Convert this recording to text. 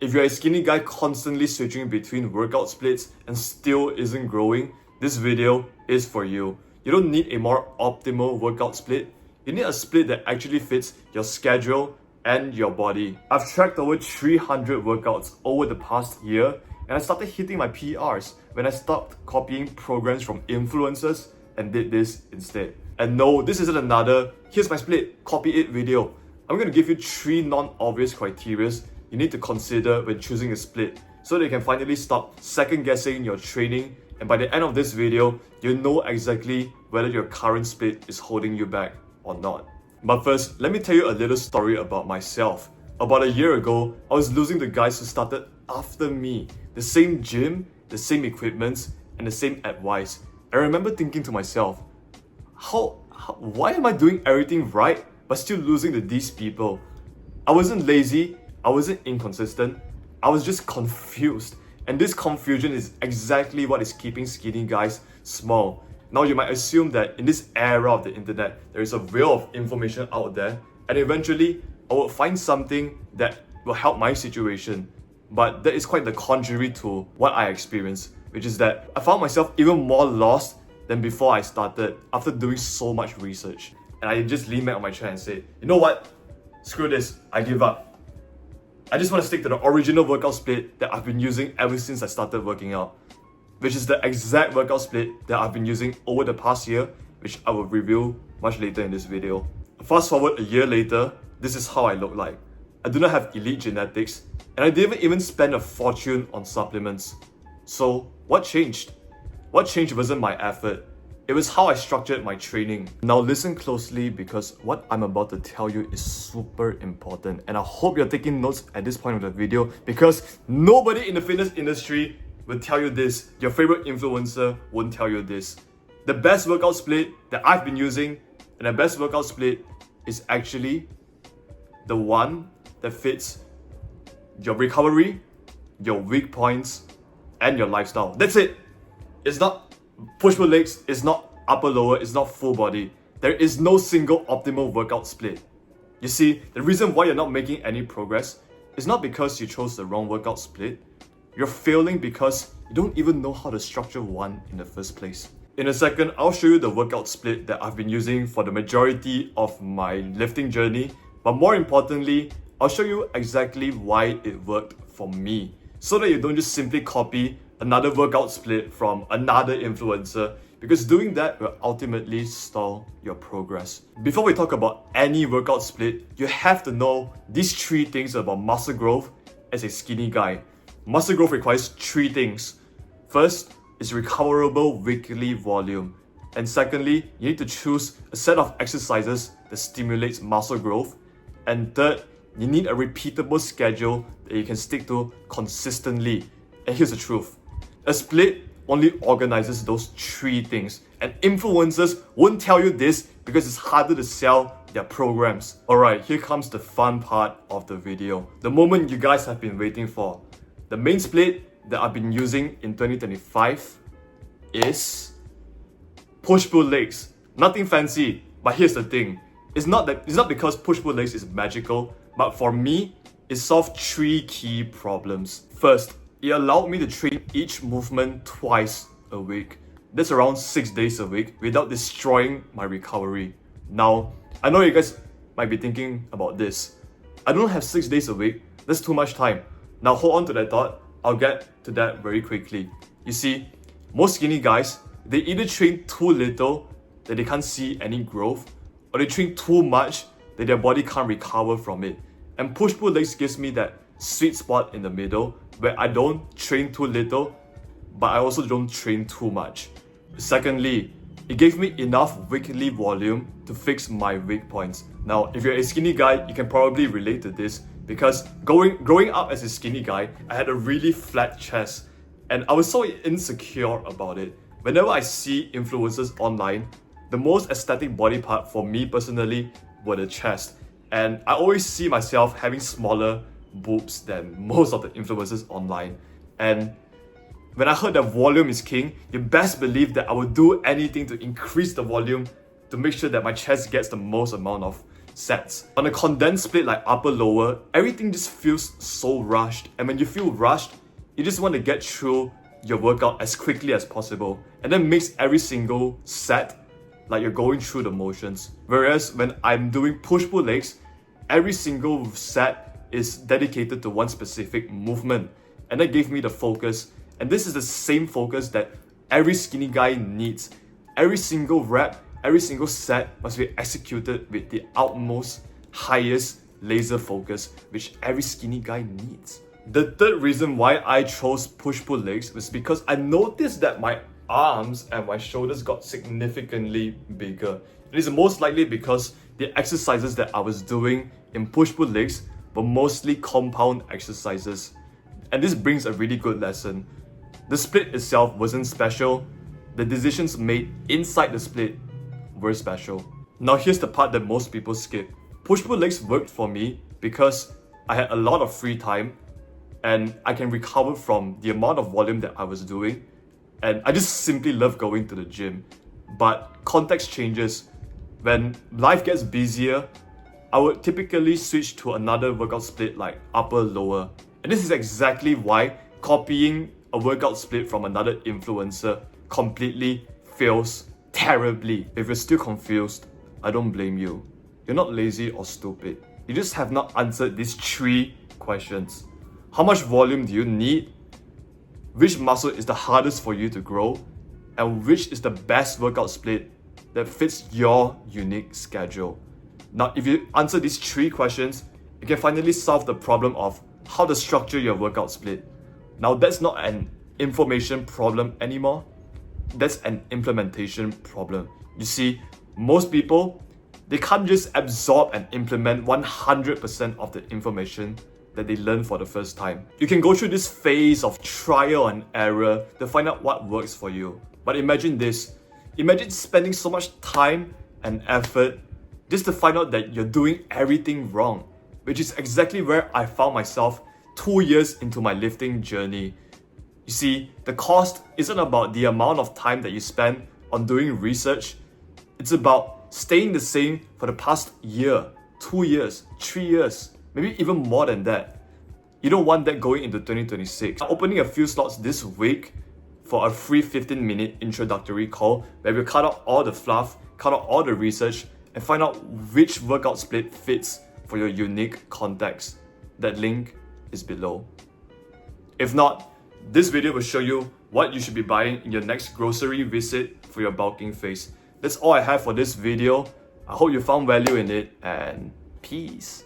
If you're a skinny guy constantly switching between workout splits and still isn't growing, this video is for you. You don't need a more optimal workout split. You need a split that actually fits your schedule and your body. I've tracked over 300 workouts over the past year, and I started hitting my PRs when I stopped copying programs from influencers and did this instead. And no, this isn't another "here's my split, copy it" video. I'm going to give you 3 non-obvious criteria you need to consider when choosing a split so that you can finally stop second-guessing your training, and by the end of this video, you'll know exactly whether your current split is holding you back or not. But first, let me tell you a little story about myself. About a year ago, I was losing the guys who started after me. The same gym, the same equipment, and the same advice. I remember thinking to myself, why am I doing everything right but still losing to these people? I wasn't lazy, I wasn't inconsistent, I was just confused. And this confusion is exactly what is keeping skinny guys small. Now you might assume that in this era of the internet, there is a whale of information out there, and eventually I will find something that will help my situation. But that is quite the contrary to what I experienced, which is that I found myself even more lost than before I started after doing so much research. And I just leaned back on my chair and said, you know what? Screw this, I give up. I just want to stick to the original workout split that I've been using ever since I started working out, which is the exact workout split that I've been using over the past year, which I will reveal much later in this video. Fast forward a year later, this is how I look like. I do not have elite genetics, and I didn't even spend a fortune on supplements. So what changed? What changed wasn't my effort, it was how I structured my training. Now listen closely, because what I'm about to tell you is super important, and I hope you're taking notes at this point of the video, because nobody in the fitness industry will tell you this. Your favorite influencer won't tell you this. The best workout split that I've been using, and the best workout split is actually the one that fits your recovery, your weak points, and your lifestyle. That's it. It's not push-pull legs, it's not upper-lower, it's not full body. There is no single optimal workout split. You see, the reason why you're not making any progress is not because you chose the wrong workout split. You're failing because you don't even know how to structure one in the first place. In a second, I'll show you the workout split that I've been using for the majority of my lifting journey. But more importantly, I'll show you exactly why it worked for me, so that you don't just simply copy another workout split from another influencer, because doing that will ultimately stall your progress. Before we talk about any workout split, you have to know these 3 things about muscle growth as a skinny guy. Muscle growth requires 3 things. First is recoverable weekly volume. And secondly, you need to choose a set of exercises that stimulates muscle growth. And third, you need a repeatable schedule that you can stick to consistently. And here's the truth. A split only organizes those 3 things. And influencers won't tell you this because it's harder to sell their programs. Alright, here comes the fun part of the video. The moment you guys have been waiting for. The main split that I've been using in 2025 is push-pull legs. Nothing fancy, but here's the thing. It's not because push-pull legs is magical, but for me, it solved 3 key problems. First, it allowed me to train each movement twice a week. That's around 6 days a week without destroying my recovery. Now, I know you guys might be thinking about this. I don't have 6 days a week, that's too much time. Now hold on to that thought, I'll get to that very quickly. You see, most skinny guys, they either train too little that they can't see any growth, or they train too much that their body can't recover from it. And push-pull legs gives me that sweet spot in the middle where I don't train too little, but I also don't train too much. Secondly, it gave me enough weekly volume to fix my weak points. Now, if you're a skinny guy, you can probably relate to this, because growing up as a skinny guy, I had a really flat chest, and I was so insecure about it. Whenever I see influencers online, the most aesthetic body part for me personally were the chest. And I always see myself having smaller boobs than most of the influencers online. And when I heard that volume is king, you best believe that I would do anything to increase the volume to make sure that my chest gets the most amount of sets. On a condensed split like upper lower, everything just feels so rushed. And when you feel rushed, you just want to get through your workout as quickly as possible and then mix every single set like you're going through the motions. Whereas when I'm doing push-pull legs, every single set is dedicated to one specific movement, and that gave me the focus. And this is the same focus that every skinny guy needs. Every single rep, every single set must be executed with the utmost, highest laser focus, which every skinny guy needs. The third reason why I chose push-pull legs was because I noticed that my arms and my shoulders got significantly bigger. It is most likely because the exercises that I was doing in push-pull legs were mostly compound exercises. And this brings a really good lesson. The split itself wasn't special. The decisions made inside the split were special. Now here's the part that most people skip. Push-pull legs worked for me because I had a lot of free time and I can recover from the amount of volume that I was doing. And I just simply love going to the gym. But context changes. When life gets busier, I would typically switch to another workout split like upper lower. And this is exactly why copying a workout split from another influencer completely fails terribly. If you're still confused, I don't blame you. You're not lazy or stupid. You just have not answered these 3 questions. How much volume do you need? Which muscle is the hardest for you to grow? And which is the best workout split that fits your unique schedule? Now, if you answer these 3 questions, you can finally solve the problem of how to structure your workout split. Now, that's not an information problem anymore. That's an implementation problem. You see, most people, they can't just absorb and implement 100% of the information that they learn for the first time. You can go through this phase of trial and error to find out what works for you. But imagine this. Imagine spending so much time and effort just to find out that you're doing everything wrong, which is exactly where I found myself 2 years into my lifting journey. You see, the cost isn't about the amount of time that you spend on doing research. It's about staying the same for the past year, 2 years, 3 years, maybe even more than that. You don't want that going into 2026. I'm opening a few slots this week for a free 15-minute introductory call where we cut out all the fluff, cut out all the research, and find out which workout split fits for your unique context. That link is below. If not, this video will show you what you should be buying in your next grocery visit for your bulking phase. That's all I have for this video. I hope you found value in it, and peace.